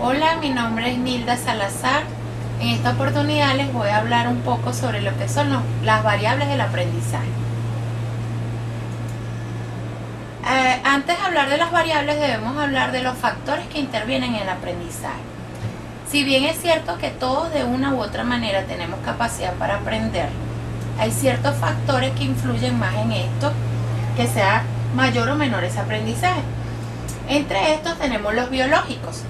Hola, mi nombre es Nilda Salazar. En esta oportunidad les voy a hablar un poco sobre lo que son las variables del aprendizaje. Antes de hablar de las variables debemos hablar de los factores que intervienen en el aprendizaje. Si bien es cierto que todos de una u otra manera tenemos capacidad para aprender, hay ciertos factores que influyen más en esto, que sea mayor o menor ese aprendizaje. Entre estos tenemos los biológicos.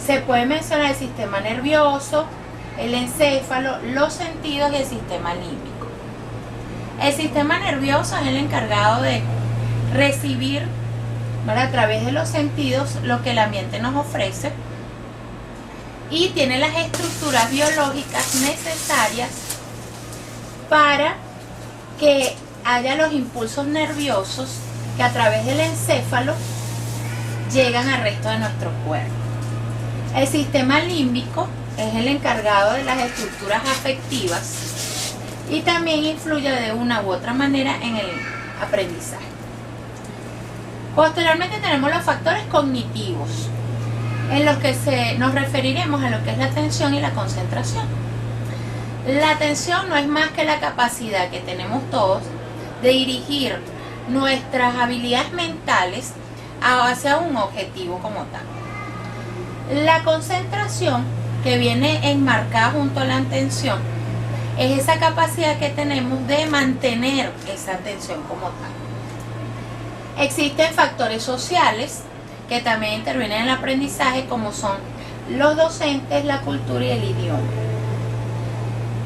Se puede mencionar el sistema nervioso, el encéfalo, los sentidos y el sistema límbico. El sistema nervioso es el encargado de recibir, ¿verdad?, a través de los sentidos lo que el ambiente nos ofrece, y tiene las estructuras biológicas necesarias para que haya los impulsos nerviosos que a través del encéfalo llegan al resto de nuestro cuerpo. El sistema límbico es el encargado de las estructuras afectivas y también influye de una u otra manera en el aprendizaje. Posteriormente tenemos los factores cognitivos, en los que nos referiremos a lo que es la atención y la concentración. La atención no es más que la capacidad que tenemos todos de dirigir nuestras habilidades mentales hacia un objetivo como tal. La concentración, que viene enmarcada junto a la atención, es esa capacidad que tenemos de mantener esa atención como tal. Existen factores sociales que también intervienen en el aprendizaje, como son los docentes, la cultura y el idioma.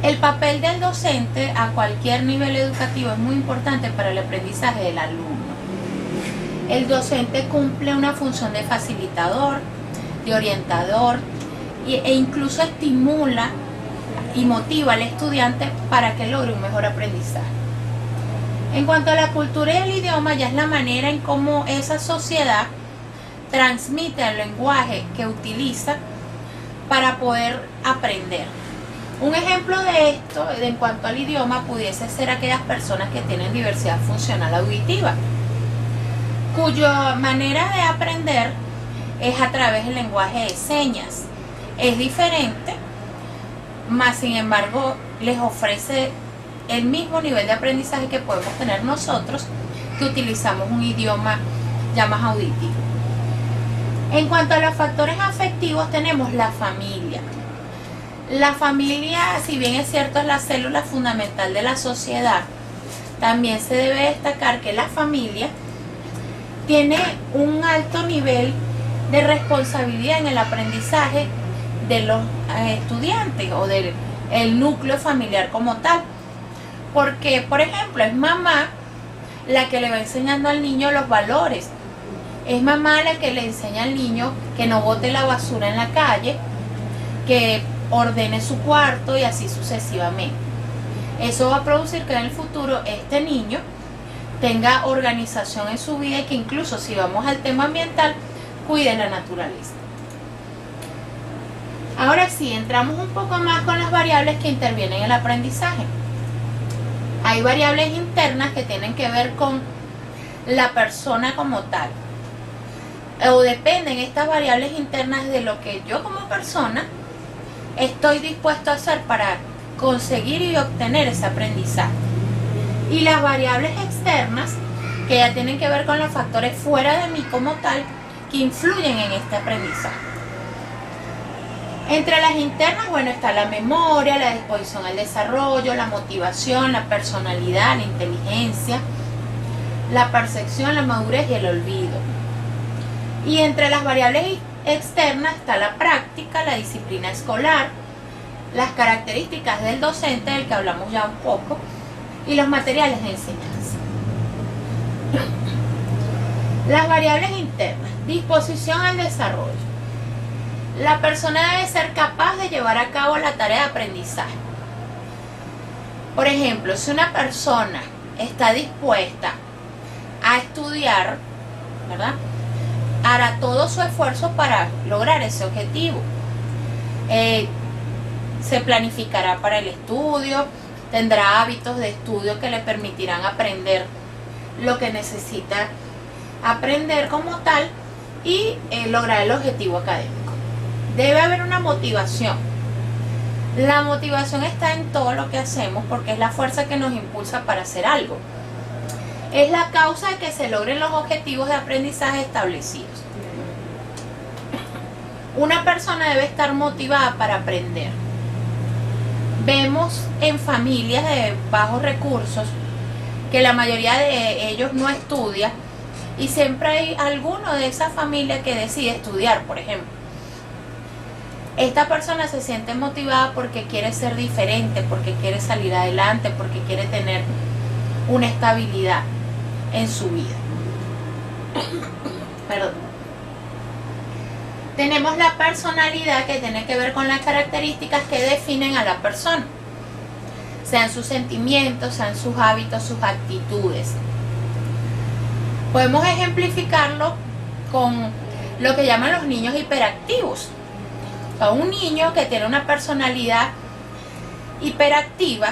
El papel del docente a cualquier nivel educativo es muy importante para el aprendizaje del alumno. El docente cumple una función de facilitador, de orientador, e incluso estimula y motiva al estudiante para que logre un mejor aprendizaje. En cuanto a la cultura y el idioma, ya es la manera en cómo esa sociedad transmite el lenguaje que utiliza para poder aprender. Un ejemplo de esto, en cuanto al idioma, pudiese ser aquellas personas que tienen diversidad funcional auditiva, cuya manera de aprender es a través del lenguaje de señas. Es diferente, mas sin embargo les ofrece el mismo nivel de aprendizaje que podemos tener nosotros, que utilizamos un idioma ya más auditivo. En cuanto a los factores afectivos, tenemos la familia. La familia, si bien es cierto, es la célula fundamental de la sociedad, también se debe destacar que la familia tiene un alto nivel de responsabilidad en el aprendizaje de los estudiantes o del núcleo familiar como tal, porque, por ejemplo, es mamá la que le va enseñando al niño los valores, es mamá la que le enseña al niño que no bote la basura en la calle, que ordene su cuarto y así sucesivamente. Eso va a producir que en el futuro este niño tenga organización en su vida y que incluso, si vamos al tema ambiental, cuide la naturaleza. Ahora sí, entramos un poco más con las variables que intervienen en el aprendizaje. Hay variables internas que tienen que ver con la persona como tal, o dependen estas variables internas de lo que yo como persona estoy dispuesto a hacer para conseguir y obtener ese aprendizaje. Y las variables externas, que ya tienen que ver con los factores fuera de mí como tal, que influyen en este aprendizaje. Entre las internas, bueno, está la memoria, la disposición al desarrollo, la motivación, la personalidad, la inteligencia, la percepción, la madurez y el olvido. Y entre las variables externas está la práctica, la disciplina escolar, las características del docente, del que hablamos ya un poco, y los materiales de enseñanza. Las variables internas: disposición al desarrollo. La persona debe ser capaz de llevar a cabo la tarea de aprendizaje. Por ejemplo, si una persona está dispuesta a estudiar, ¿verdad?, hará todo su esfuerzo para lograr ese objetivo. Se planificará para el estudio, tendrá hábitos de estudio que le permitirán aprender lo que necesita aprender como tal y lograr el objetivo académico. Debe haber una motivación. La motivación está en todo lo que hacemos porque es la fuerza que nos impulsa para hacer algo. Es la causa de que se logren los objetivos de aprendizaje establecidos. Una persona debe estar motivada para aprender. Vemos en familias de bajos recursos que la mayoría de ellos no estudia y siempre hay alguno de esa familia que decide estudiar, por ejemplo. Esta persona se siente motivada porque quiere ser diferente, porque quiere salir adelante, porque quiere tener una estabilidad en su vida. Perdón. Tenemos la personalidad, que tiene que ver con las características que definen a la persona, sean sus sentimientos, sean sus hábitos, sus actitudes. Podemos ejemplificarlo con lo que llaman los niños hiperactivos. O sea, un niño que tiene una personalidad hiperactiva,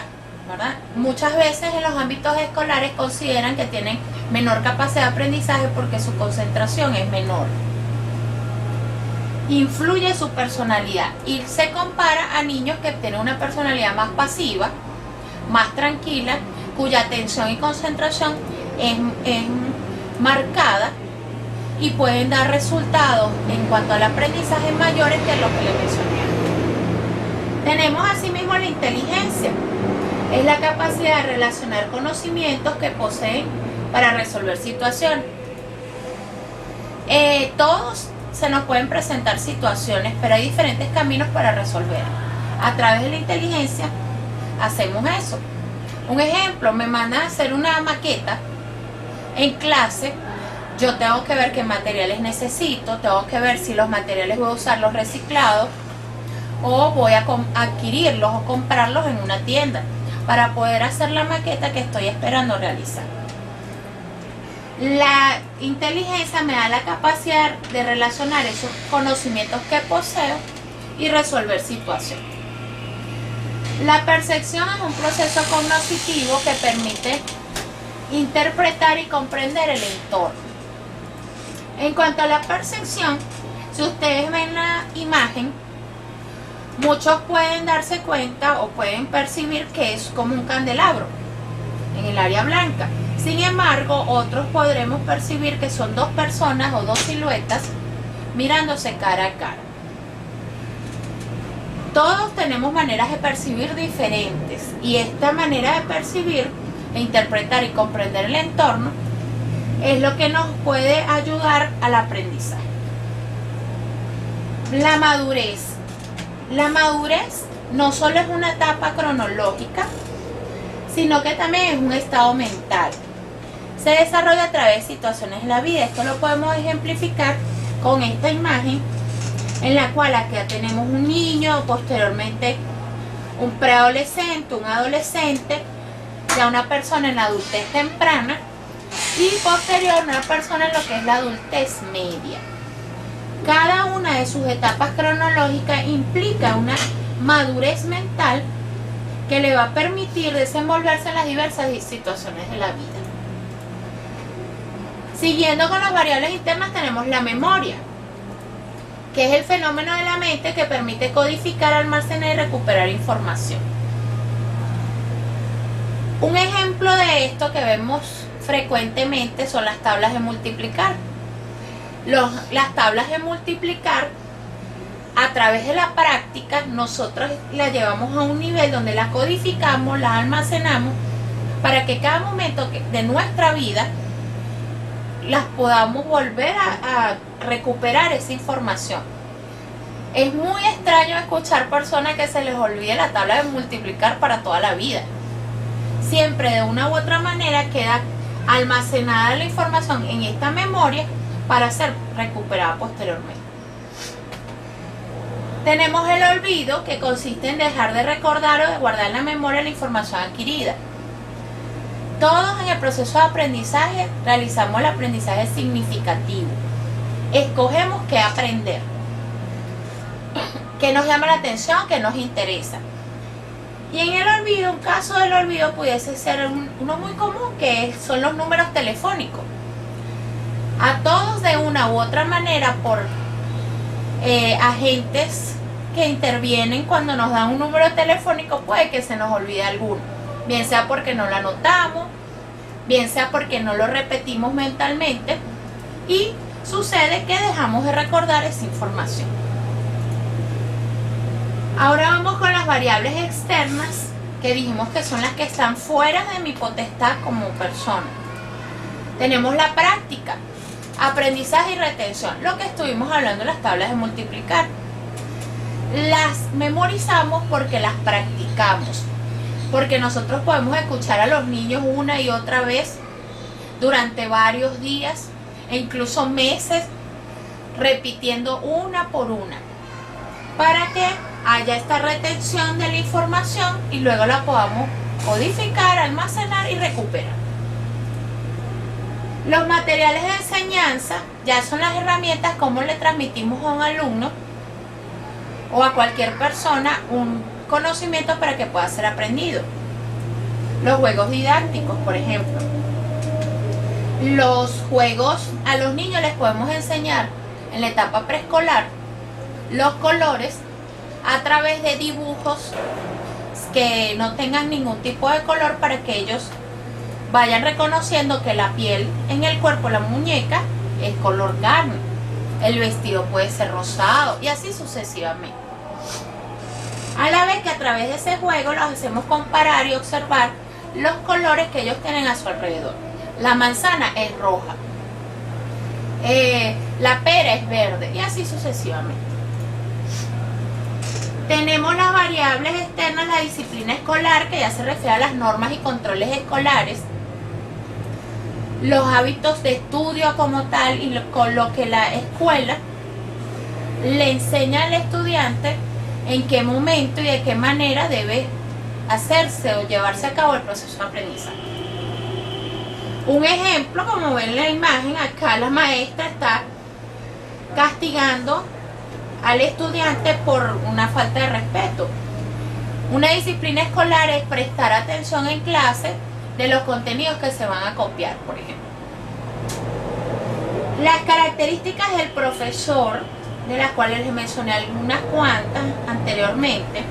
¿verdad? Muchas veces en los ámbitos escolares consideran que tienen menor capacidad de aprendizaje porque su concentración es menor. Influye su personalidad y se compara a niños que tienen una personalidad más pasiva, más tranquila, cuya atención y concentración es marcada y pueden dar resultados en cuanto al aprendizaje mayores que lo que les mencioné. Tenemos asimismo la inteligencia. Es la capacidad de relacionar conocimientos que poseen para resolver situaciones. Todos se nos pueden presentar situaciones, pero hay diferentes caminos para resolver. A través de la inteligencia hacemos eso. Un ejemplo, me mandan a hacer una maqueta en clase. Yo tengo que ver qué materiales necesito, tengo que ver si los materiales voy a usar los reciclados o voy a adquirirlos o comprarlos en una tienda para poder hacer la maqueta que estoy esperando realizar. La inteligencia me da la capacidad de relacionar esos conocimientos que poseo y resolver situaciones. La percepción es un proceso cognitivo que permite interpretar y comprender el entorno. En cuanto a la percepción, si ustedes ven la imagen, muchos pueden darse cuenta o pueden percibir que es como un candelabro en el área blanca. Sin embargo, otros podremos percibir que son dos personas o dos siluetas mirándose cara a cara. Todos tenemos maneras de percibir diferentes y esta manera de percibir e interpretar y comprender el entorno es lo que nos puede ayudar al aprendizaje. La madurez. La madurez no solo es una etapa cronológica, sino que también es un estado mental. Se desarrolla a través de situaciones de la vida. Esto lo podemos ejemplificar con esta imagen en la cual aquí tenemos un niño, posteriormente un preadolescente, un adolescente, ya una persona en la adultez temprana y posterior una persona en lo que es la adultez media. Cada una de sus etapas cronológicas implica una madurez mental que le va a permitir desenvolverse en las diversas situaciones de la vida. Siguiendo con las variables internas tenemos la memoria, que es el fenómeno de la mente que permite codificar, almacenar y recuperar información. Un ejemplo de esto que vemos frecuentemente son las tablas de multiplicar. Las tablas de multiplicar, a través de la práctica, nosotros las llevamos a un nivel donde las codificamos, las almacenamos, para que cada momento de nuestra vida las podamos volver a recuperar esa información. Es muy extraño escuchar personas que se les olvide la tabla de multiplicar para toda la vida. Siempre de una u otra manera queda almacenada la información en esta memoria para ser recuperada posteriormente. Tenemos el olvido, que consiste en dejar de recordar o de guardar en la memoria la información adquirida. Todos en el proceso de aprendizaje realizamos el aprendizaje significativo. Escogemos qué aprender, qué nos llama la atención, qué nos interesa. Y en el olvido, un caso del olvido pudiese ser uno muy común, que son los números telefónicos. A todos de una u otra manera, por agentes que intervienen cuando nos dan un número telefónico, puede que se nos olvide alguno, bien sea porque no lo anotamos, bien sea porque no lo repetimos mentalmente, y sucede que dejamos de recordar esa información. Ahora vamos con las variables externas, que dijimos que son las que están fuera de mi potestad como persona. Tenemos la práctica, aprendizaje y retención, lo que estuvimos hablando en las tablas de multiplicar. Las memorizamos porque las practicamos, porque nosotros podemos escuchar a los niños una y otra vez durante varios días e incluso meses, repitiendo una por una, para que haya esta retención de la información y luego la podamos codificar, almacenar y recuperar. Los materiales de enseñanza ya son las herramientas como le transmitimos a un alumno o a cualquier persona un conocimiento para que pueda ser aprendido. Los juegos didácticos, por ejemplo. Los juegos, a los niños les podemos enseñar en la etapa preescolar los colores a través de dibujos que no tengan ningún tipo de color, para que ellos vayan reconociendo que la piel en el cuerpo, la muñeca, es color carne, el vestido puede ser rosado y así sucesivamente. A la vez que a través de ese juego los hacemos comparar y observar los colores que ellos tienen a su alrededor. La manzana es roja, la pera es verde y así sucesivamente. Tenemos las variables externas, la disciplina escolar, que ya se refiere a las normas y controles escolares, los hábitos de estudio como tal y con lo que la escuela le enseña al estudiante en qué momento y de qué manera debe hacerse o llevarse a cabo el proceso de aprendizaje. Un ejemplo, como ven en la imagen, acá la maestra está castigando al estudiante por una falta de respeto. Una disciplina escolar es prestar atención en clase de los contenidos que se van a copiar, por ejemplo. Las características del profesor, de las cuales les mencioné algunas cuantas anteriormente.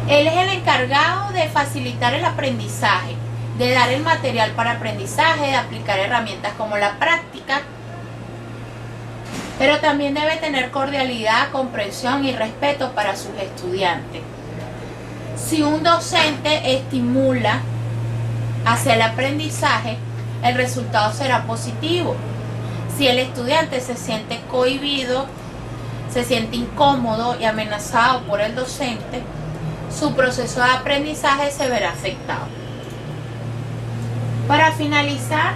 Él es el encargado de facilitar el aprendizaje, de dar el material para aprendizaje, de aplicar herramientas como la práctica, pero también debe tener cordialidad, comprensión y respeto para sus estudiantes. Si un docente estimula hacia el aprendizaje, el resultado será positivo. Si el estudiante se siente cohibido, se siente incómodo y amenazado por el docente, su proceso de aprendizaje se verá afectado. Para finalizar,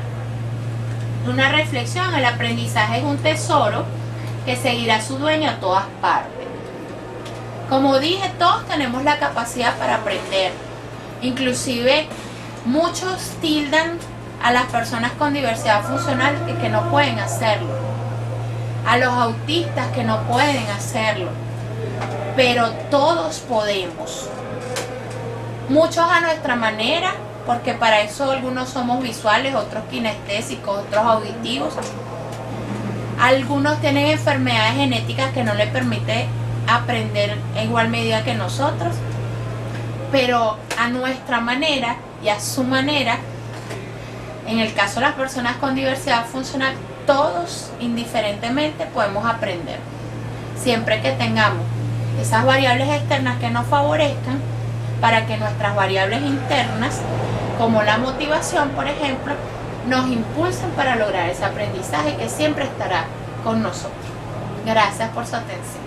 una reflexión: el aprendizaje es un tesoro que seguirá a su dueño a todas partes. Como dije, todos tenemos la capacidad para aprender. Inclusive muchos tildan a las personas con diversidad funcional que no pueden hacerlo, a los autistas que no pueden hacerlo, pero todos podemos. Muchos a nuestra manera, porque para eso algunos somos visuales, otros kinestésicos, otros auditivos. Algunos tienen enfermedades genéticas que no les permiten aprender en igual medida que nosotros, pero a nuestra manera y a su manera. En el caso de las personas con diversidad funcional, todos indiferentemente podemos aprender, siempre que tengamos esas variables externas que nos favorezcan, para que nuestras variables internas, como la motivación, por ejemplo, nos impulsen para lograr ese aprendizaje que siempre estará con nosotros. Gracias por su atención.